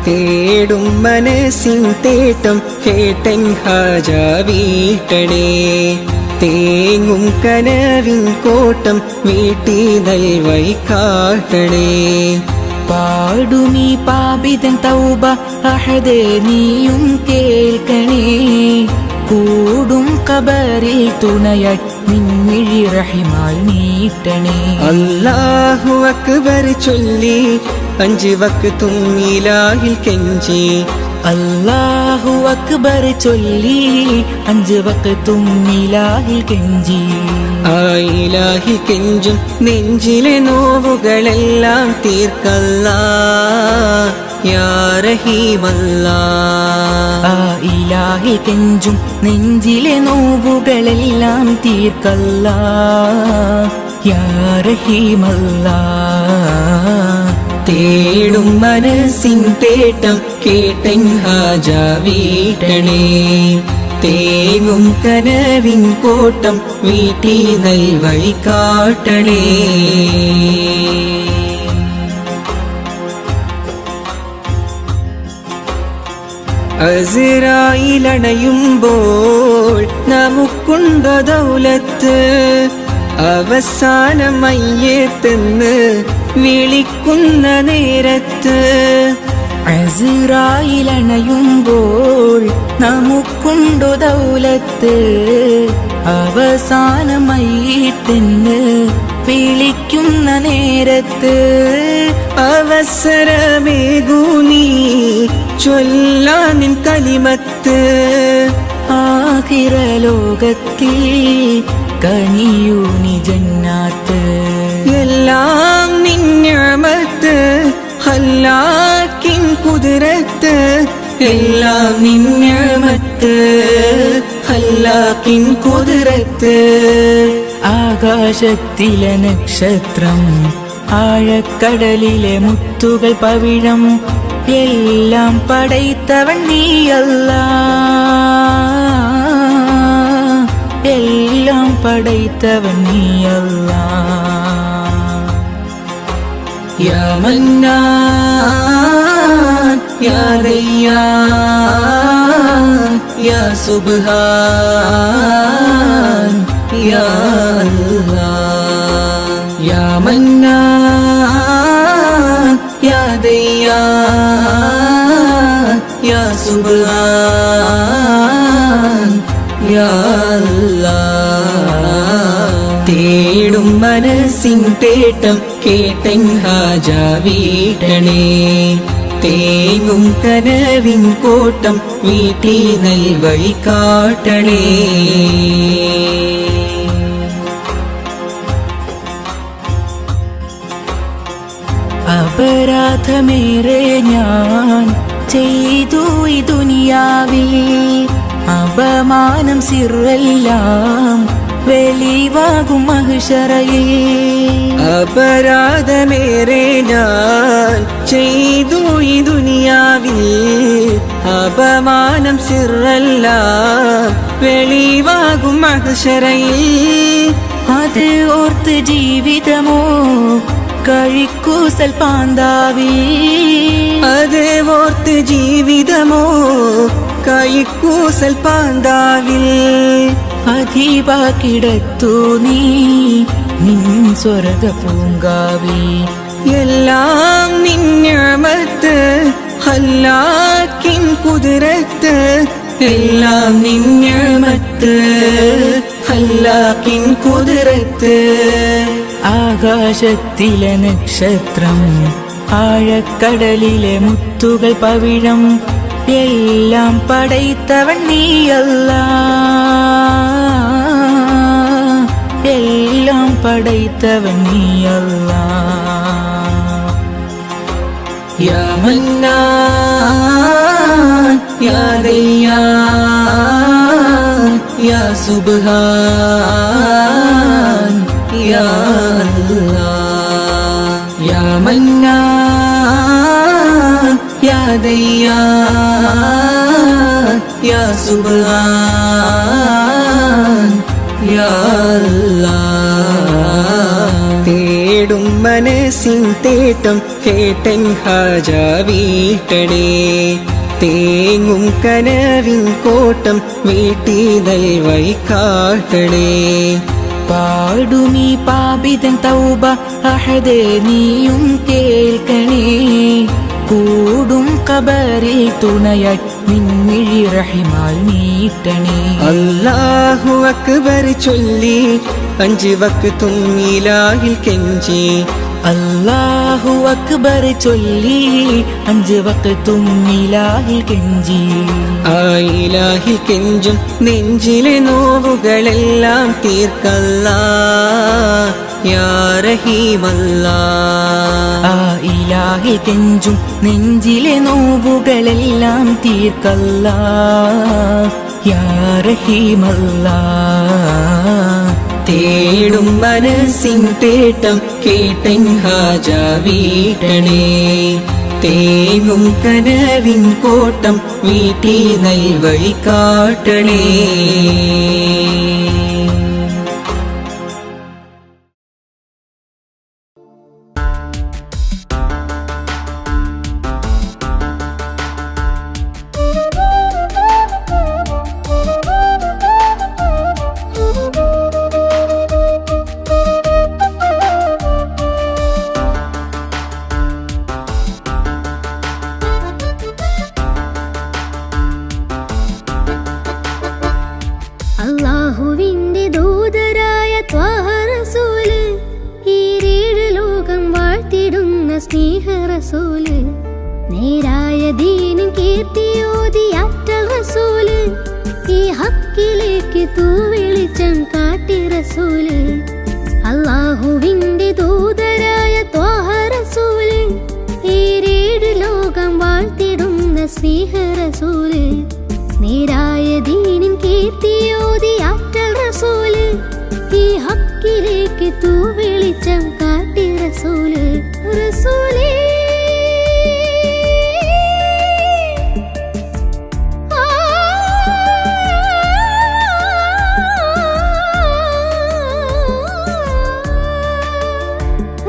തേടും മനസ്സിൻ തേട്ടം കേട്ടൻ ഹാജ വീട്ടണേ. തേങ്ങും കനവിൻ കോട്ടം വീട്ടി നൽവൈ കാട്ടണേ. പാടുമീ പാപിതൻ തൗബ അഹദേ നീയും കേൾക്കണേ. കൂടും ഖബറിൽ തുണയായി നിൻമിഴി റഹിമാൽ നീട്ടണേ. അല്ലാഹു അക്ബർ ചൊല്ലി 5 വക്തും ഇലാഹിൽ കെഞ്ചി. അല്ലാഹു അക്ബർ ചൊല്ലി 5 വക്തും ഇലാഹിൽ കെഞ്ചി. ആ ഇലാഹി കെഞ്ചും നെഞ്ചിലെ നോവുകളെല്ലാം തീർക്കല്ലാ യാ റഹീമല്ലാ. ആ ഇലാഹി കെഞ്ചും നെഞ്ചിലെ നോവുകളെല്ലാം തീർക്കല്ലാ യാ റഹീമല്ലാ. തേടും മനസ്സിൻ തേട്ടം കേട്ടൻ ഹാജ വീട്ടണേ. തേങ്ങും കനവിൻ കോട്ടം വീട്ടി നൽവൈ കാട്ടണേ. അസ്റായീലണയുമ്പോൾ നമുക്കുണ്ടോ ദൗലത്ത്. അവസാനം മയ്യത്തെന്ന് വിളിക്കുന്ന നേരത്ത്. അസ്റായീലണയുമ്പോൾ നമുക്കുണ്ടോ ദൗലത്ത്. അവസാനമായിട്ടെന്ന് വിളിക്കുന്ന നേരത്ത്. അവസരമേകൂ നീ ചൊല്ലാൻ നിൻ കലിമത്ത്. ആഖിറ ലോകത്തിൽ കനിയൂ നീ ജന്നാത്ത്. എല്ലാം നിൻ നിഅമത്ത് ഖല്ലാക്കിൻ ഖുദ്റത്ത്. എല്ലാം നിൻ നിഅമത്ത് ഖല്ലാക്കിൻ ഖുദ്റത്ത്. ആകാശത്തിലെ നക്ഷത്രം ആഴക്കടലിലെ മുത്തുകൾ പവിഴം എല്ലാം പടൈത്തവൻ നീയല്ലാ. എല്ലാം പടൈത്തവൻ നീയല്ലാ. യാ മന്നാൻ യാ ദയ്യാൻ യാ സുബ്ഹാൻ യാ അല്ലാഹ്. യാ മന്നാൻ യാ ദയ്യാൻ യാ സുബ്ഹാൻ യാ അല്ലാഹ്. തേടും മനസ്സിൻ തേട്ടം കേട്ടൻ ഹാജ വീട്ടണേ. തേങ്ങും കനവിൻ കോട്ടം വീട്ടി നൽവൈ കാട്ടണേ. അപരാധമേറെ ഞാൻ ചെയ്തു ഈ ദുനിയാവിൽ. അപമാനം സിറെല്ലാം വെളിവാകും മഹ്ശറയിൽ. അപരാധമേറെ ഞാൻ ചെയ്തു ഈ ദുനിയാവിൽ. അപമാനം സിറെല്ലാം വെളിവാകും മഹ്ശറയിൽ. അത് ഓർത്ത് ജീവിതമോ കഴിക്കൂസൽ പാന്താവി. അത് ഓർത്ത് ജീവിതമോ കഴിക്കൂസൽ പാന്താവിൽ. അധീപാക്കിടത്തു നീ നിൻ സ്വർഗ പൂങ്കാവി. എല്ലാം നിൻ നിഅമത്ത് ഖല്ലാക്കിൻ ഖുദ്റത്ത്. എല്ലാം നിൻ നിഅമത്ത് ഖല്ലാക്കിൻ ഖുദ്റത്ത്. ആകാശത്തിലെ നക്ഷത്രം ആഴക്കടലിലെ മുത്തുകൾ പവിഴം എല്ലാം പടൈത്തവൻ നീയല്ലാ. എല്ലാം പടൈത്തവൻ നീയല്ലാ. യാ മന്നാൻ യാ ദയ്യാൻ യാ സുബ്ഹാൻ യാ അല്ലാഹ്. യാ മന്നാൻ യാ ദയ്യാൻ യാ സുബ്ഹാൻ യാ അല്ലാഹ്. തേടും മനസ്സിൻ തേട്ടം കേട്ടൻ ഹാജ വീട്ടണേ തേങ്ങും കനവിൻ കോട്ടം വീട്ടി നൽവൈ കാട്ടണേ പാടുമീ പാപിതൻ തൗബ അഹദേ നീയും കേൾക്കണേ കൂടും കബറിൽ തുണയായി നിൻമിഴി റഹിമാൽ നീട്ടണേ അല്ലാഹു അക്ബർ ചൊല്ലി 5 വക്തും ഇലാഹിൽ കെഞ്ചി അല്ലാഹു അക്ബർ ചൊല്ലി 5 വക്തും ഇലാഹിൽ കെഞ്ചി ആ ഇലാഹിൽ കെഞ്ചും നെഞ്ചിലെ നോവുകളെല്ലാം തീർക്കല്ലാ യാ റഹീമല്ലാ ആ ഇലാഹിൽ കെഞ്ചും നെഞ്ചിലെ നോവുകളെല്ലാം തീർക്കല്ലാ യാ റഹീമല്ലാ തേടും മനസ്സിൻ തേട്ടം കേട്ടൻ ഹാജ വീട്ടണേ തേങ്ങും കനവിൻ കോട്ടം വീട്ടി നൽവഴി കാട്ടണേ അല്ലാഹുവിന്റെ ദൂതരായ ത്വാഹ റസൂല് ഈരേഴ് ലോകം വാഴ്ത്തിടുന്ന സ്നേഹ റസൂല് നേരായ ദീനിൻ കീർത്തിയോതിയാറ്റൽ റസൂല് ഈ ഹക്കിലേക്ക് തൂവെളിച്ചം കാട്ടി റസൂല് അല്ലാഹുവിന്റെ ദൂതരായ ത്വാഹ റസൂല് ഈരേഴ് ലോകം വാഴ്ത്തിടുന്ന സ്നേഹ റസൂല് നേരായ ദീനിൻ കീർത്തിയോതിയാറ്റൽ റസൂല് ഈ ഹക്കിലേക്ക് തൂവെളിച്ചം കാട്ടി റസൂല് റസൂലേ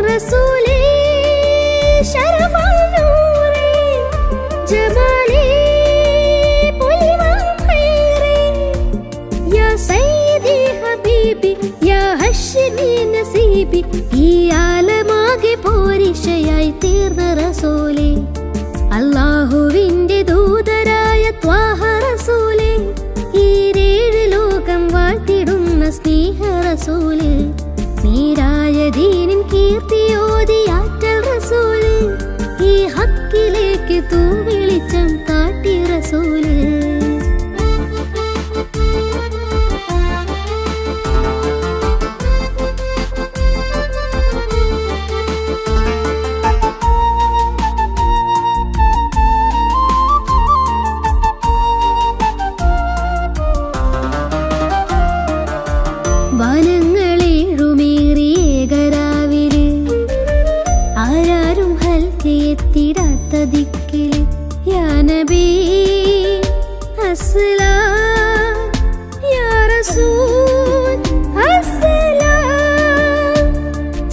റസൂലേ ശരഫൽ നൂറേ ജമാലേ നസീബി ഈ ആലമാകെ പോരിഷയായി തീർന്ന റസൂലേ അല്ലാഹുവിന്റെ ദൂതരായ ത്വാഹ റസൂലേ ഈരേഴ് ലോകം വാഴ്ത്തിടുന്ന സ്നേഹ റസൂല് നേരായ ദീനിൻ കീർത്തിയോതിയാറ്റൽ റസൂല് ഈ ഹക്കിലേക്ക് തൂവെളിച്ചം കാട്ടി റസൂല് വനങ്ങളേഴുമേറിയേകരാവില് ആരാരും ഹൽക്കെത്തിടാത്ത ദിക്കില് യാ നബി അസ്സലാം യാ റസൂൽ അസ്സലാം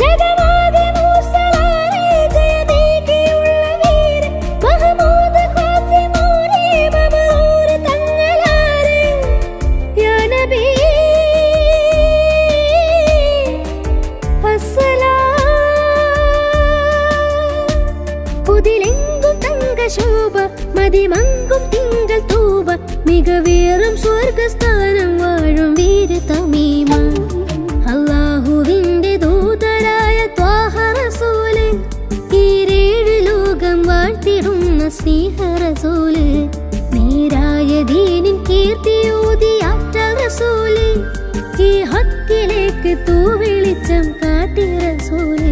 ജഗന്നാഥ മൂസലാലേ ജയമേകിയുള്ള വീര മഹമൂദ് ഖാസിമോനെ മമൂർ തങ്ങളാരെ യാ നബി പുതിലെങ്കും തങ്കശോഭ മതിമങ്കും തിങ്കൾ തൂവ മികവേറും സ്വർഗസ്ഥാനം വാഴും വീര തമീമ അല്ലാഹുവിന്റെ ദൂതരായ ത്വാഹ റസൂല് ഈരേഴ് ലോകം വാഴ്ത്തിടുന്ന സ്നേഹ റസൂല് നേരായ ദീനിൻ കീർത്തിയോതിയാറ്റൽ റസൂല് ഈ ഹക്കിലേക്ക് തൂവെളിച്ചം കാട്ടി റസൂല്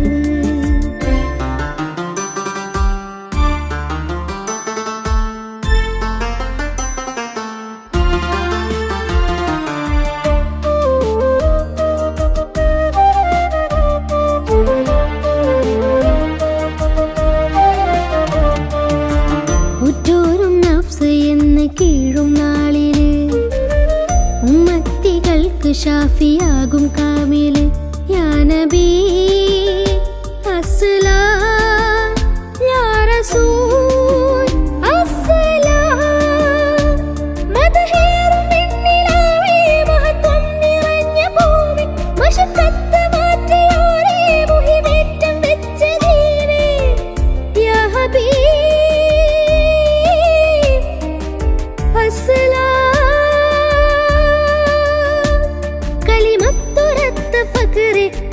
ഉറ്റോരും നഫ്സ് എന്ന് കീഴും നാളില് ഉമ്മത്തികൾക്ക് ഷാഫിയാകും കാമില് യാ നബി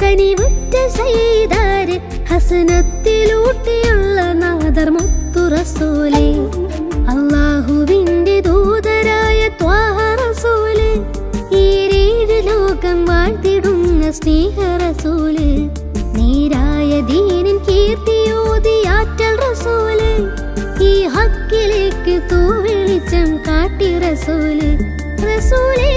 കനിവുറ്റ സയ്യിദാരെ ഹസനത്തിലൂട്ടിയുള്ള നാദർ മുത്തു റസൂലേ അല്ലാഹുവിന്റെ ദൂതരായ ത്വാഹ റസൂല് ഈരേഴ് ലോകം വാഴ്ത്തിടുന്ന സ്നേഹ റസൂല് നേരായ ദീനിൻ കീർത്തിയോതിയാറ്റൽ റസൂല് ഈ ഹക്കിലേക്ക് തൂവെളിച്ചം കാട്ടി റസൂല് റസൂലേ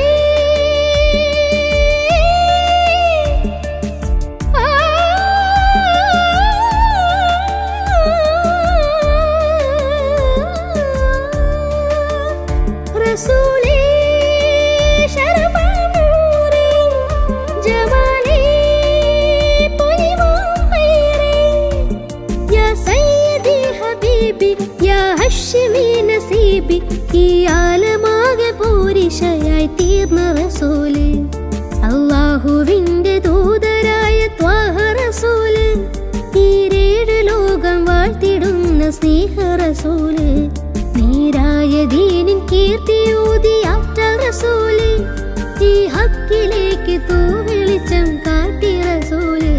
ഈ ആലമാകെ പൂരിശയായി തീർന്ന റസൂല് അല്ലാഹുവിന്റെ ദൂതരായ ത്വാഹ റസൂല് ഈരേഴ് ലോകം വാഴ്ത്തിടുന്ന സ്നേഹ റസൂല് നേരായ ദീനിൻ കീർത്തിയൂതിയാറ്റൽ റസൂല് ഈ ഹക്കിലേക്ക് തൂവെളിച്ചം കാട്ടി റസൂല്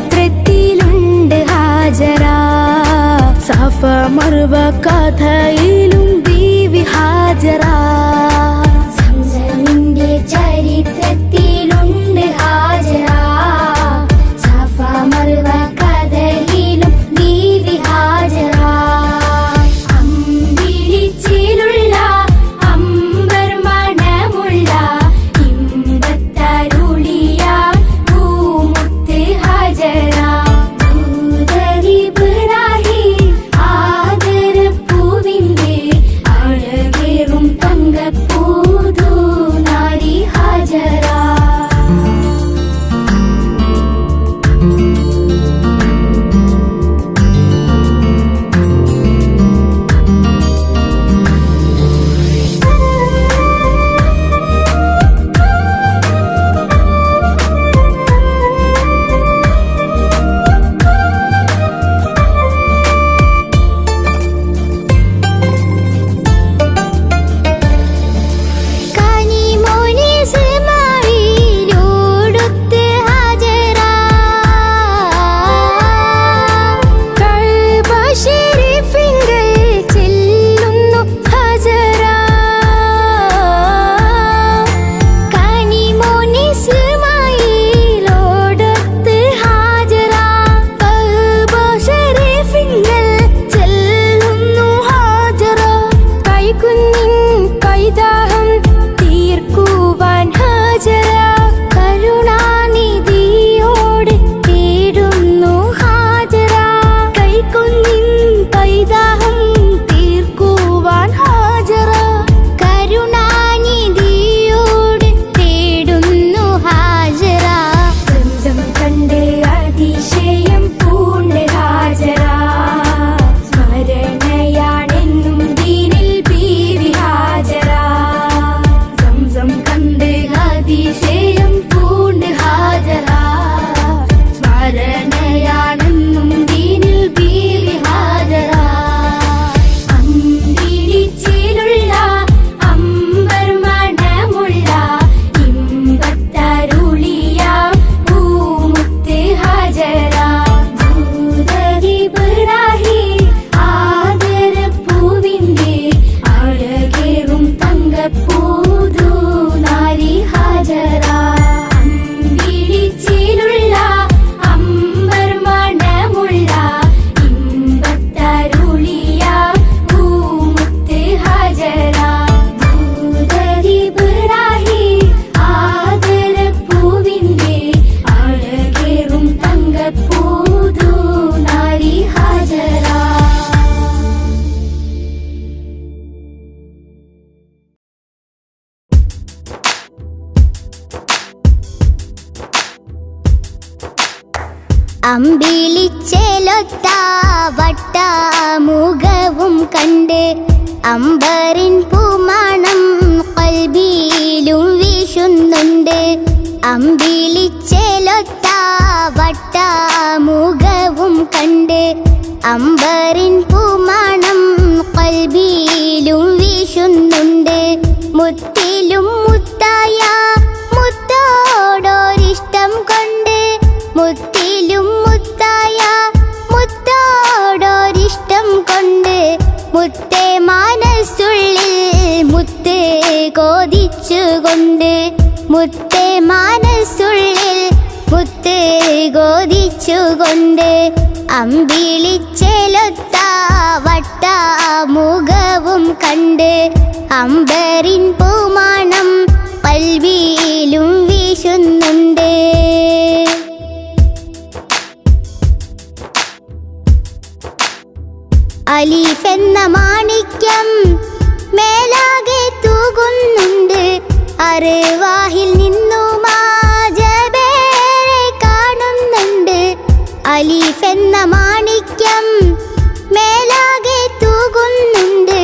ചരിത്രത്തിലുണ്ട് ഹാജറ സഫ മർവ കഥയിലും ബീവി ഹാജറ സംസമിന്റെ ചരിത്രത്തിലുണ്ട് ഹാജറ സഫ മർവ കഥയിലും ബീവി ഹാജറ അമ്പിളിച്ചിലുള്ള അമ്പർ മണമുള്ള ഇമ്പത്തരുളിയ പൂമുത്ത് ഹാജറ ദൂതരിബ്രാഹിം ആദരപ്പൂവിന്റെ അഴകേറും തങ്ക അമ്പിളിച്ചേലൊത്ത വട്ടമുഖവും കണ്ട് അമ്പറിൻ പൂമണം കൽബിയിലും വീശുന്നുണ്ട്. അമ്പിളിച്ചേലൊത്ത വട്ടമുഖവും കണ്ട് അമ്പറിൻ പൂമണം കൽബിയിലും വീശുന്നുണ്ട്. മുത്തിലും മുത്തായ മുത്തോടൊരിഷ്ടം കൊണ്ട് മുത്തിലും മുത്തായ മുത്തോടൊരിഷ്ടം കൊണ്ട് മുത്തേ മനസ്സുള്ളിൽ മുത്ത് കോതിച്ചുകൊണ്ട് മുത്തേ മനസ്സുള്ളിൽ മുത്ത് കോതിച്ചുകൊണ്ട് അമ്പിളിച്ചേലൊത്ത വട്ടമുഖവും കണ്ട് അമ്പറിൻ പൂമണം കൽബിയിലും വീശുന്നുണ്ട്. അലീഫ് എന്ന മാണിക്യം മേലാകെ തൂകുന്നുണ്ട്. അർവാഹിൽ നിന്നും ആജബേറെ കാണുന്നുണ്ട്. അലീഫ് എന്ന മാണിക്യം മേലാകെ തൂകുന്നുണ്ട്.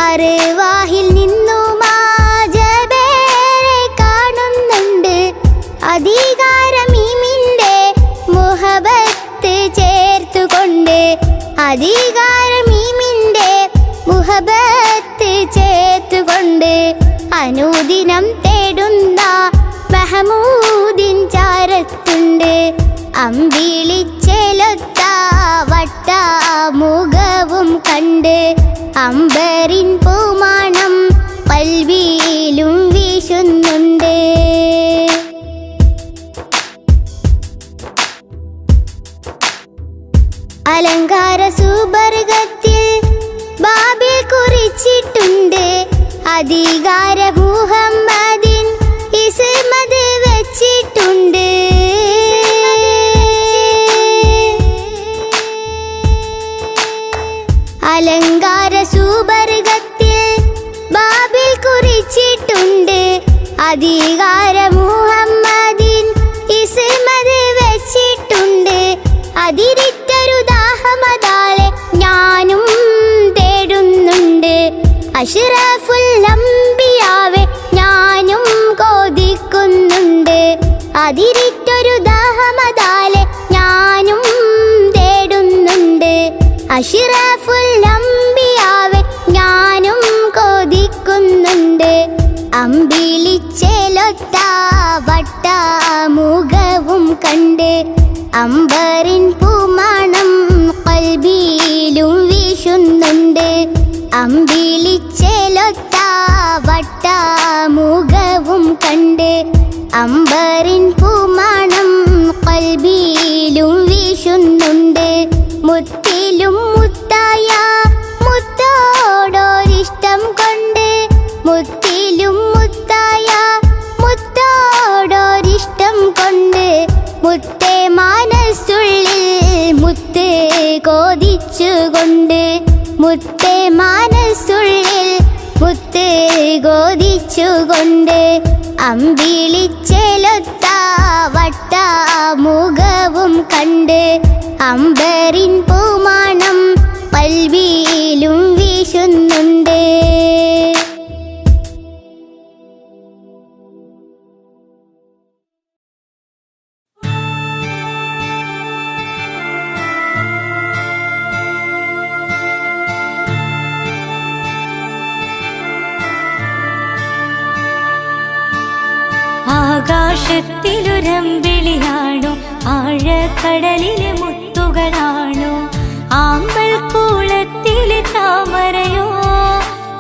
അർവാഹിൽ നിന്നും ആജബേറെ കാണുന്നുണ്ട്. അധികാരമീമിൻ്റെ മുഹബത്ത് ചേർത്തുകൊണ്ട് അധികാരമീമിൻ്റെ മുഹബത്ത് ചേർത്തുകൊണ്ട് അനുദിനം തേടുന്ന മഹമൂദിൻ ചാരത്തുണ്ട്. അമ്പിളിച്ചേലൊത്ത വട്ടമുഖവും കണ്ട് അമ്പറിൻ പൂമണം കൽബിയിലും വീശുന്നുണ്ട്. അലങ്കാര സുബർഗത്തിൽ ബാബിൽ കുറിച്ചിട്ടുണ്ട്. അധികാര മുഹമ്മദിൻ ഇസ്മത് വെച്ചിട്ടുണ്ട്. അലങ്കാര സുബർഗത്തിൽ ബാബിൽ കുറിച്ചിട്ടുണ്ട്. അധികാര മുഹമ്മദിൻ ഇസ്മത് വെച്ചിട്ടുണ്ട്. അതിരിട്ടൊരു ദാഹമതാലെ ഞാനും തേടുന്നുണ്ട്. അഷ്റഫുൽ അംബിയാവെ ഞാനും കൊതിക്കുന്നുണ്ട്. അതിരിട്ടൊരു ദാഹമതാലെ ഞാനും തേടുന്നുണ്ട്. അഷ്റഫുൽ അംബിയാവെ ഞാനും കൊതിക്കുന്നുണ്ട്. അമ്പിളിച്ചേലൊത്ത വട്ടമുഖവും കണ്ട് അമ്പറിൻ പൂമണം കൽബിയിലും വീശുന്നുണ്ട്. അമ്പിളിച്ചേലൊത്ത വട്ടമുഖവും കണ്ട് അമ്പറിൻ പൂമണം കൽബിയിലും വീശുന്നുണ്ട്. മുത്തിലും മുത്തായ മുത്തോടൊരിഷ്ടം കൊണ്ട് മുത്തിലും മുത്തായ മുത്തോടൊരിഷ്ടം കൊണ്ട് മുത്തേ മനസ്സുള്ളിൽ മുത്ത് കോതിച്ചുകൊണ്ട് മുത്തേ മനസ്സുള്ളിൽ മുത്ത് കോതിച്ചുകൊണ്ട് അമ്പിളിച്ചേലൊത്ത വട്ടമുഖവും കണ്ട് അമ്പറിൻ പൂമണം കൽബിയിലും വീശുന്നുണ്ട്. ആകാശത്തിലുരമ്പിളിയാണോ ആഴക്കടലിലെ മുത്തുകളാണോ ആമ്പൽ കൂളത്തിലെ താമരയോ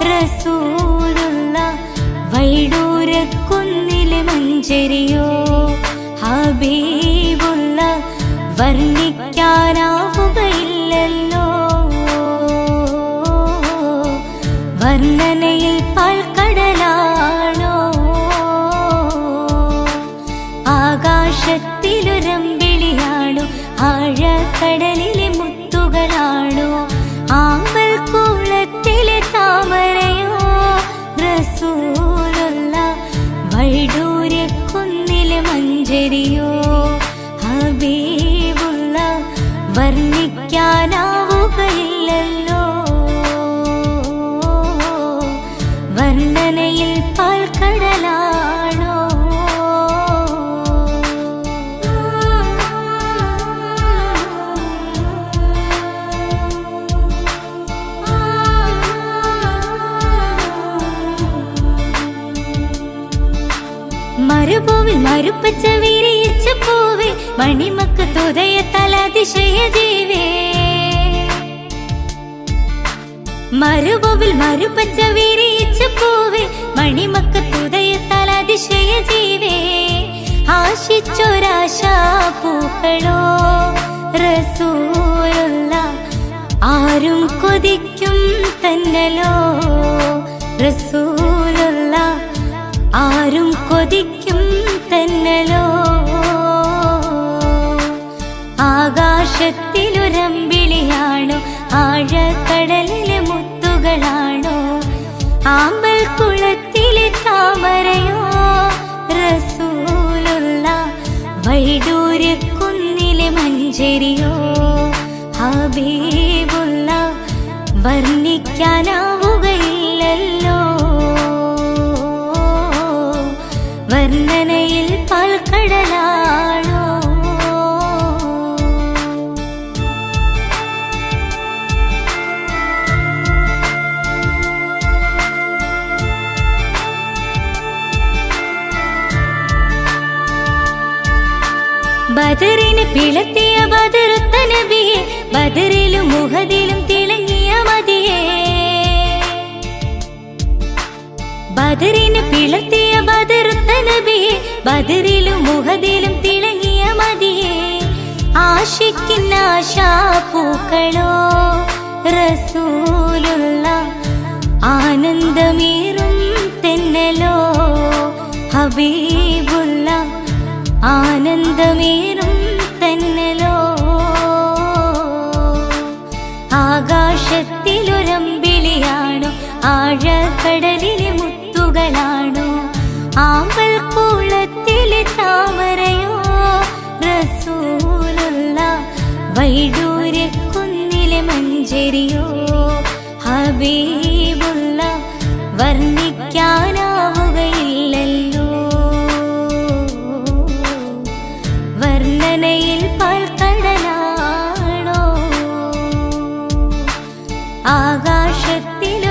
റസൂലുള്ള വൈഡൂരക്കുന്നിലെ മഞ്ചരിയോ ഹബീബുള്ള വർണ്ണിക്കാനാവുകയില്ലല്ലോ വർണ്ണനയിൽ പാൽക്കടലാണോ ആകാശത്തിലുരമ്പിളിയാണോ ആഴക്കടലിലെ മുത്തുകളാണോ ആമ്പൽ കൂളത്തിലെ താമരയോ റസൂലുള്ള വൈഡൂര്യക്കുന്നിലെ മഞ്ചരിയോ ഹബീബുള്ള മരുഭൂവിൽ മരുപ്പച്ച വിരിയിച്ച പൂവേ മണിമക്കത്തുദയത്താൽ അതിശയ ജീവേ മരുഭൂവിൽ മരുപ്പച്ച വിരിയിച്ച പൂവേ മണിമക്കത്തുദയത്താൽ അതിശയ ജീവേ ആശിച്ചൊരാശാ പൂക്കളോ റസൂലുള്ള ആരും കൊതിക്കും തന്നലോ റസൂലുള്ള ആരും കൊതിക്കും തന്നലോ ആകാശത്തിലൊരമ്പിളിയാണോ ആഴക്കടലിലെ മുത്തുകളാണോ ആമ്പൽ കുളത്തിലെ താമരയോ റസൂലുള്ള വൈഡൂര്യക്കുന്നിലെ മഞ്ചരിയോ ഹബീബുള്ള വർണ്ണിക്കാനാവുകയില്ലല്ലോ വർണ്ണനയിൽ പാൽക്കടലാണോ ബദറിന് പിളത്തിയ ബദറുത്ത നബിയെ ബദറിലും മുഹദിലും തിളങ്ങിയ മതിയെ ബദറിന് പിളത്തിയ ബദറുത്ത നബിയെ ബദറിലും മുഹദിലും തിളങ്ങിയ മതിയെ ആശിക്കുന്ന ആശാ പൂക്കളോ റസൂലുള്ള ആനന്ദമേറും തെന്നലോ ഹബീബുള്ള ആനന്ദമേറും തന്നലോ ആകാശത്തിലൊരമ്പിളിയാണോ ആഴക്കടലിലെ മുത്തുകളാണോ ആമ്പൽ കുളത്തിലെ താമരയോ റസൂലുള്ള വൈഡൂര്യക്കുന്നിലെ മഞ്ചരിയോ ഹബീബുള്ള വർണ്ണിക്കാനാവുകയില്ലല്ലോ വർണ്ണനയിൽ പാൽക്കടലാണോ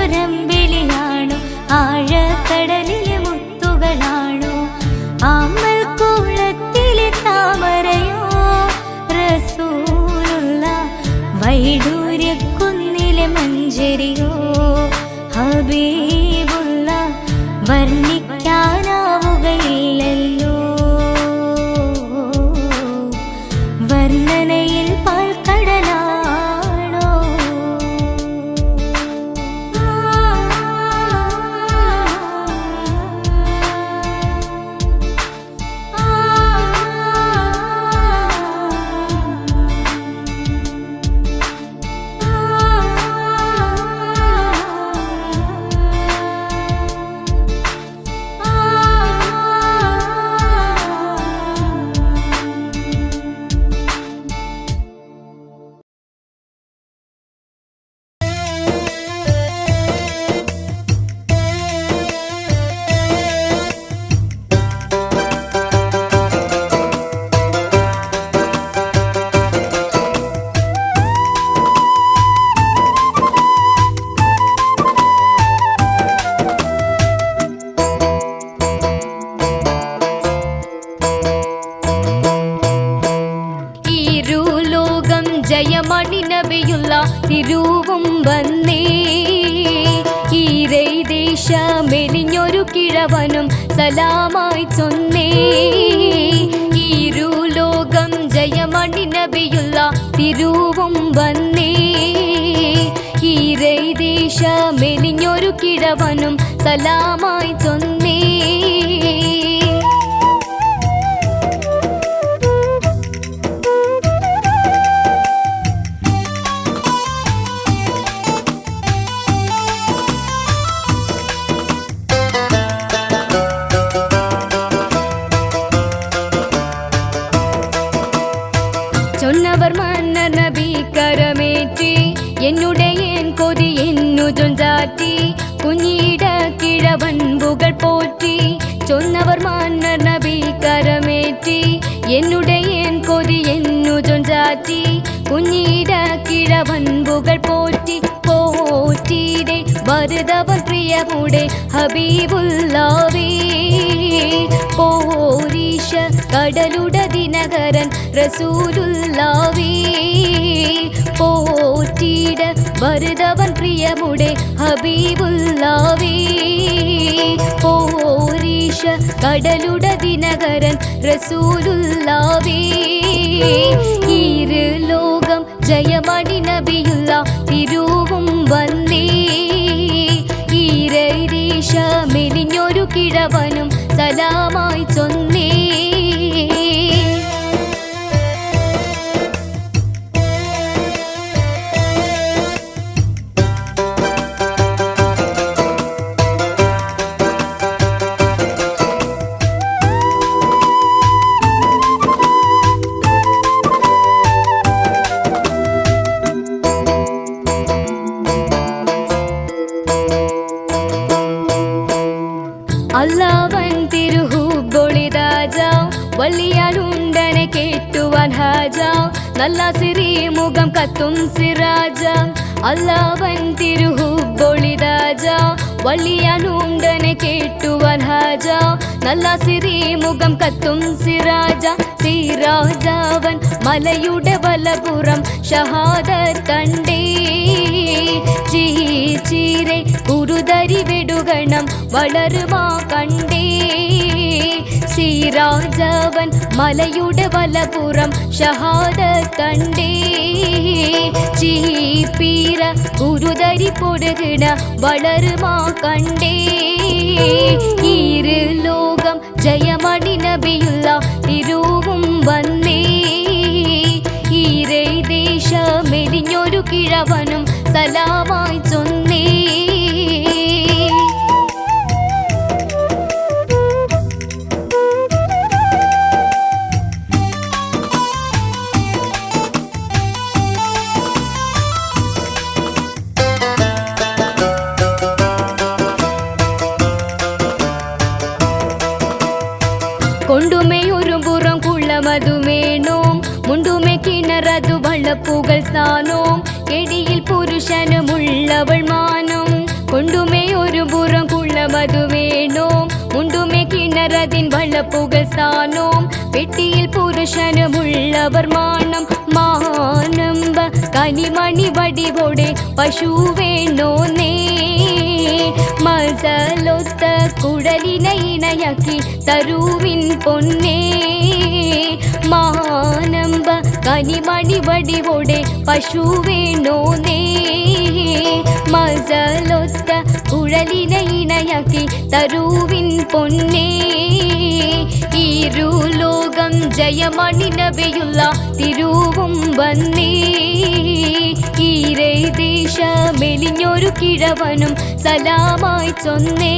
ആകാശത്തിലൊരമ്പിളിയാണോ ആഴക്കടലിലെ മുത്തുകളാണോ ആമ്പൽ കുളത്തിലെ താമരയോ റസൂലുള്ള വൈഡൂര്യക്കുന്നിലെ മഞ്ചരിയോ ഹബീബുള്ള വർണ്ണിക്കാനാവുകയില്ലല്ലോ വർണ്ണനയിൽ പാൽക്കടലാണോ ജയമണി നബിയുള്ള തിരുവും വന്നേ ഈരൈ ദേശമെലിഞ്ഞൊരു കിഴവനും സലാമായി ചൊന്നേ ഈരുലോകം ജയമണി നബിയുള്ള തിരുവും വന്നേ ഈരൈ ദേശമെലിഞ്ഞൊരു കിഴവനും സലാമായി ചൊന്നേ சொன்னவர் மன்னர் நபி கரமேற்றி என்னுடைய கொதி என்னு சொஞ்சாற்றி குஞ்சிட கிழவன் புகழ் போற்றி சொன்னவர் மன்னர் நபி கரமேற்றி என்னுடைய கொதி என்னு சொஞ்சாற்றி குஞ்சிட கிழவன் புகழ் போற்றி போற்றிடே வருதவன் பிரியமுடே ஹபீபுல்லாவே പോരീശ കടലുട ദിനകരൻ റസൂലുള്ളാവേ പോറ്റിട വരുതവൻ പ്രിയമുടെ ഹബീബുള്ളാവേ പോരീശ കടലുട ദിനകരൻ റസൂലുള്ളാവേ ഈര് ലോകം ജയമണി നബിയുള്ള തിരുവും വന്നേ ഈരൈദേശ മെലിഞ്ഞൊരു കിഴവനും സലാമായി ചൊന്നേ അല്ലാവൻ തിരുഹൂബൊളിതാജാവ് വള്ളിയാലുണ്ടനെ കേട്ടുവാൻ ഹാജാവ് നല്ല സിറി മുഖം കത്തും സിറാജ അല്ലാവൻ തിരുഹൂബൊളിതാജാവ് വള്ളിയാലുണ്ടനെ കേട്ടുവാൻ ഹാജാവ് നല്ല സിറി മുഖം കത്തും സിറാജ സിറാജാവൻ മലയുടെ വലപുറം ഷഹാദത്ത് കണ്ടേ ചീരെ കുരുതരി വെടുകണം വളരുമാ കണ്ടേ സിറാജവൻ മലയുടെ വലപുറം ഷഹാദത്ത് കണ്ടേ ചീപ്പീര കുരുതരി പൊടുകിട വളരുമാ കണ്ടേ ഈര് ലോകം ജയമണി നബിയുള്ള തിരുവും വന്നേ ഈരൈ ദേശ മെലിഞ്ഞൊരു കിഴവനും സലാമായി ചൊന്നേ കൊണ്ടുമേയൊരു പുറം കുള്ളമതുമേണോം മുണ്ടുമേ കിണറതു വള്ളപ്പുകൾ സ്ഥാനോം കെടിയിൽ പുരുഷനുമുള്ളവൾ മാനം കൊണ്ടുമേയൊരു പുറം കുള്ളമതുമേണോം മുണ്ടുമേ കിണറതിൻ വള്ളപ്പുകൾ സ്ഥാനോം പെട്ടിയിൽ പുരുഷനുമുള്ളവർ മാനം മാനമ്പ കനിമണി വടിവോടെ പശു വേണോ നേ മസലൊത്ത കുടലിനെ ഇണയാക്കി തരുവിൻ പൊന്നേ മാനമ്പ കനിമണി വടിവോടെ പശു വേണോ നേ മസലൊത്ത കുഴലിനെ ഇണയാക്കി തരുവിൻ പൊന്നേ ഇരുലോകം ജയമണി നബിയുള്ള തിരുവും വന്നേ ഈരൈ ദേശ മെലിഞ്ഞൊരു കിഴവനും സലാമായി ചൊന്നേ